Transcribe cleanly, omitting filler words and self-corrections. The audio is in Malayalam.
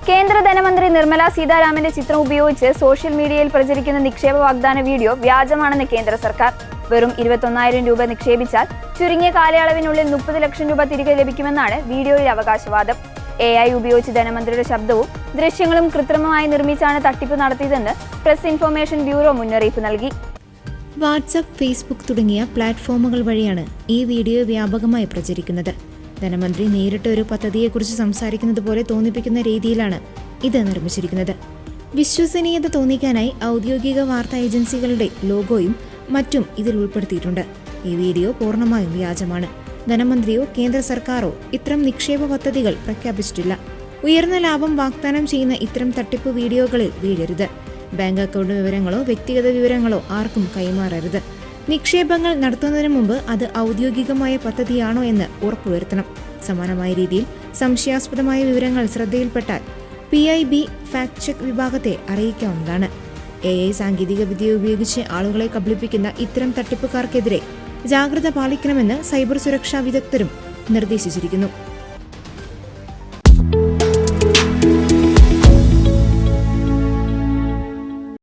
കേന്ദ്ര ധനമന്ത്രി നിർമ്മല സീതാരാമന്റെ ചിത്രം ഉപയോഗിച്ച് സോഷ്യൽ മീഡിയയിൽ പ്രചരിക്കുന്ന നിക്ഷേപ വാഗ്ദാന വീഡിയോ വ്യാജമാണെന്ന് കേന്ദ്ര സർക്കാർ. വെറും 21,000 രൂപ നിക്ഷേപിച്ചാൽ ചുരുങ്ങിയ കാലയളവിനുള്ളിൽ 30 ലക്ഷം രൂപ തിരികെ ലഭിക്കുമെന്നാണ് വീഡിയോയിൽ അവകാശവാദം. AI ഉപയോഗിച്ച് ധനമന്ത്രിയുടെ ശബ്ദവും ദൃശ്യങ്ങളും കൃത്രിമമായി നിർമ്മിച്ചാണ് തട്ടിപ്പ് നടത്തിയതെന്ന് പ്രസ് ഇൻഫർമേഷൻ ബ്യൂറോ മുന്നറിയിപ്പ് നൽകി. വാട്സ്ആപ്പ്, ഫേസ്ബുക്ക് തുടങ്ങിയ പ്ലാറ്റ്ഫോമുകൾ വഴിയാണ് ഈ വീഡിയോ വ്യാപകമായി പ്രചരിക്കുന്നത്. ധനമന്ത്രി നേരിട്ട് ഒരു പദ്ധതിയെക്കുറിച്ച് സംസാരിക്കുന്നത് പോലെ തോന്നിപ്പിക്കുന്ന രീതിയിലാണ് ഇത് നിർമ്മിച്ചിരിക്കുന്നത്. വിശ്വസനീയത തോന്നിക്കാനായി ഔദ്യോഗിക വാർത്താ ഏജൻസികളുടെ ലോഗോയും മറ്റും ഇതിൽ ഉൾപ്പെടുത്തിയിട്ടുണ്ട്. ഈ വീഡിയോ പൂർണ്ണമായും വ്യാജമാണ്. ധനമന്ത്രിയോ കേന്ദ്ര സർക്കാരോ ഇത്തരം നിക്ഷേപ പദ്ധതികൾ പ്രഖ്യാപിച്ചിട്ടില്ല. ഉയർന്ന ലാഭം വാഗ്ദാനം ചെയ്യുന്ന ഇത്തരം തട്ടിപ്പ് വീഡിയോകളിൽ വീഴരുത്. ബാങ്ക് അക്കൗണ്ട് വിവരങ്ങളോ വ്യക്തിഗത വിവരങ്ങളോ ആർക്കും കൈമാറരുത്. നിക്ഷേപങ്ങൾ നടത്തുന്നതിന് മുമ്പ് അത് ഔദ്യോഗികമായ പദ്ധതിയാണോ എന്ന് ഉറപ്പുവരുത്തണം. സമാനമായ രീതിയിൽ സംശയാസ്പദമായ വിവരങ്ങൾ ശ്രദ്ധയിൽപ്പെട്ടാൽ PIB ഫാക്ട് ചെക്ക് വിഭാഗത്തെ അറിയിക്കാവുന്നതാണ്. AI സാങ്കേതിക വിദ്യ ഉപയോഗിച്ച് ആളുകളെ കബളിപ്പിക്കുന്ന ഇത്തരം തട്ടിപ്പുകാർക്കെതിരെ ജാഗ്രത പാലിക്കണമെന്ന് സൈബർ സുരക്ഷാ വിദഗ്ധരും നിർദ്ദേശിച്ചിരിക്കുന്നു.